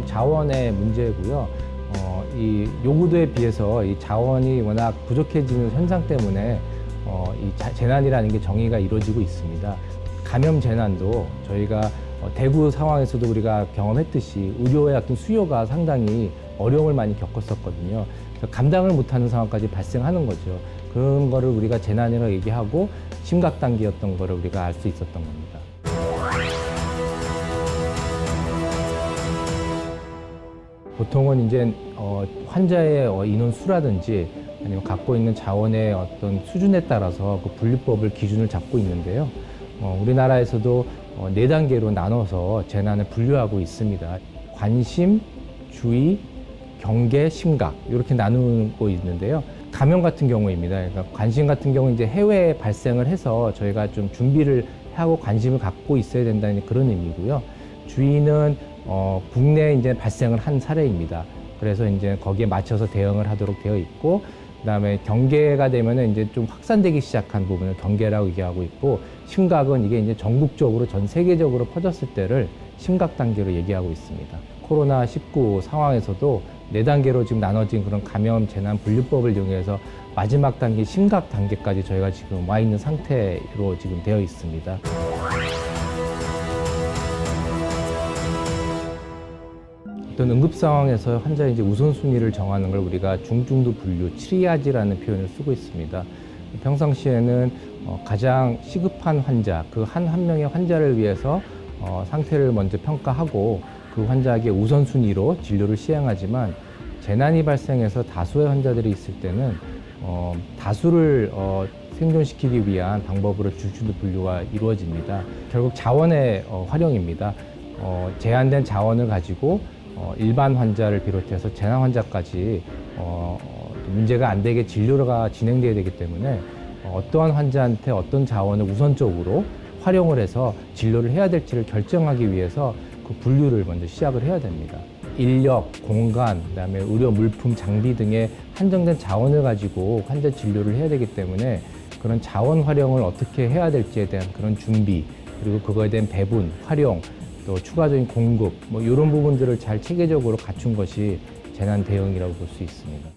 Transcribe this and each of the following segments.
자원의 문제고요. 이 요구도에 비해서 이 자원이 워낙 부족해지는 현상 때문에 재난이라는 게 정의가 이루어지고 있습니다. 감염 재난도 저희가 대구 상황에서도 우리가 경험했듯이 의료의 어떤 수요가 상당히 어려움을 많이 겪었었거든요. 감당을 못하는 상황까지 발생하는 거죠. 그런 거를 우리가 재난이라고 얘기하고 심각 단계였던 거를 우리가 알 수 있었던 겁니다. 보통은 이제 환자의 인원 수라든지 아니면 갖고 있는 자원의 어떤 수준에 따라서 그 분류법을 기준을 잡고 있는데요. 우리나라에서도 4단계로 나눠서 재난을 분류하고 있습니다. 관심, 주의, 경계, 심각 이렇게 나누고 있는데요. 감염 같은 경우입니다. 그러니까 관심 같은 경우 이제 해외에 발생을 해서 저희가 좀 준비를 하고 관심을 갖고 있어야 된다는 그런 의미고요. 주의는 국내에 이제 발생을 한 사례입니다. 그래서 이제 거기에 맞춰서 대응을 하도록 되어 있고, 그다음에 경계가 되면은 이제 좀 확산되기 시작한 부분을 경계라고 얘기하고 있고, 심각은 이게 이제 전국적으로 전 세계적으로 퍼졌을 때를 심각 단계로 얘기하고 있습니다. 코로나19 상황에서도 4단계로 지금 나눠진 그런 감염 재난 분류법을 이용해서 마지막 단계 심각 단계까지 저희가 지금 와 있는 상태로 지금 되어 있습니다. 어떤 응급 상황에서 환자의 이제 우선순위를 정하는 걸 우리가 중증도 분류, 트리아지라는 표현을 쓰고 있습니다. 평상시에는 가장 시급한 환자, 그 한 명의 환자를 위해서 상태를 먼저 평가하고 그 환자에게 우선순위로 진료를 시행하지만, 재난이 발생해서 다수의 환자들이 있을 때는 다수를 생존시키기 위한 방법으로 중증도 분류가 이루어집니다. 결국 자원의 활용입니다. 제한된 자원을 가지고 일반 환자를 비롯해서 재난 환자까지 문제가 안 되게 진료가 진행돼야 되기 때문에 어떠한 환자한테 어떤 자원을 우선적으로 활용을 해서 진료를 해야 될지를 결정하기 위해서 그 분류를 먼저 시작을 해야 됩니다. 인력, 공간, 그다음에 의료 물품, 장비 등의 한정된 자원을 가지고 환자 진료를 해야 되기 때문에 그런 자원 활용을 어떻게 해야 될지에 대한 그런 준비, 그리고 그거에 대한 배분, 활용, 또 추가적인 공급, 이런 부분들을 잘 체계적으로 갖춘 것이 재난 대응이라고 볼 수 있습니다.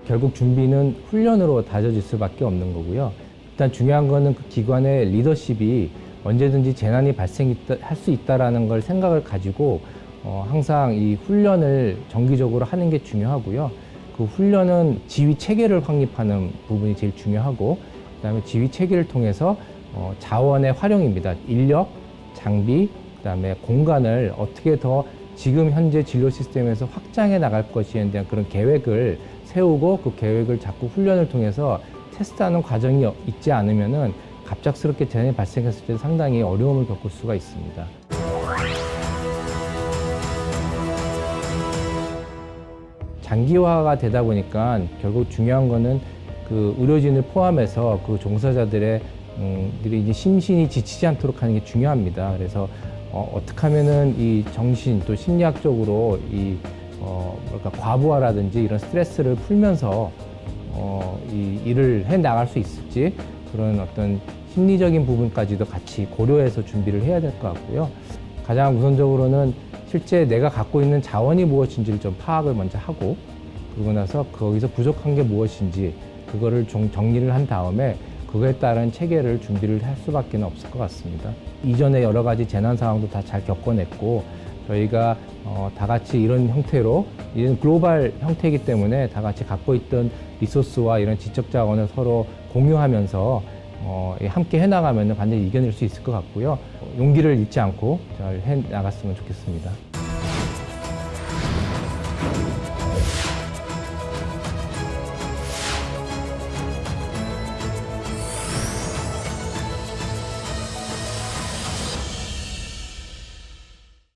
결국 준비는 훈련으로 다져질 수밖에 없는 거고요. 일단 중요한 거는 그 기관의 리더십이 언제든지 재난이 발생할 수 있다는 걸 생각을 가지고 항상 이 훈련을 정기적으로 하는 게 중요하고요. 그 훈련은 지휘 체계를 확립하는 부분이 제일 중요하고, 그다음에 지휘 체계를 통해서 자원의 활용입니다. 인력, 장비, 그다음에 공간을 어떻게 더 지금 현재 진료 시스템에서 확장해 나갈 것이에 대한 그런 계획을 세우고, 그 계획을 자꾸 훈련을 통해서 테스트하는 과정이 있지 않으면은 갑작스럽게 재난이 발생했을 때 상당히 어려움을 겪을 수가 있습니다. 장기화가 되다 보니까 결국 중요한 거는 그 의료진을 포함해서 그 종사자들의 이제 심신이 지치지 않도록 하는 게 중요합니다. 그래서 어떻게 하면은 이 정신 또 심리학적으로 과부하라든지 이런 스트레스를 풀면서 이 일을 해 나갈 수 있을지, 그런 어떤 심리적인 부분까지도 같이 고려해서 준비를 해야 될 것 같고요. 가장 우선적으로는 실제 내가 갖고 있는 자원이 무엇인지를 좀 파악을 먼저 하고, 그러고 나서 거기서 부족한 게 무엇인지 그거를 정리를 한 다음에 그거에 따른 체계를 준비를 할 수밖에 없을 것 같습니다. 이전에 여러 가지 재난 상황도 다 잘 겪어냈고, 저희가 다 같이 이런 형태로, 이런 글로벌 형태이기 때문에 다 같이 갖고 있던 리소스와 이런 지적 자원을 서로 공유하면서 함께 해나가면 반드시 이겨낼 수 있을 것 같고요. 용기를 잃지 않고 잘 해나갔으면 좋겠습니다.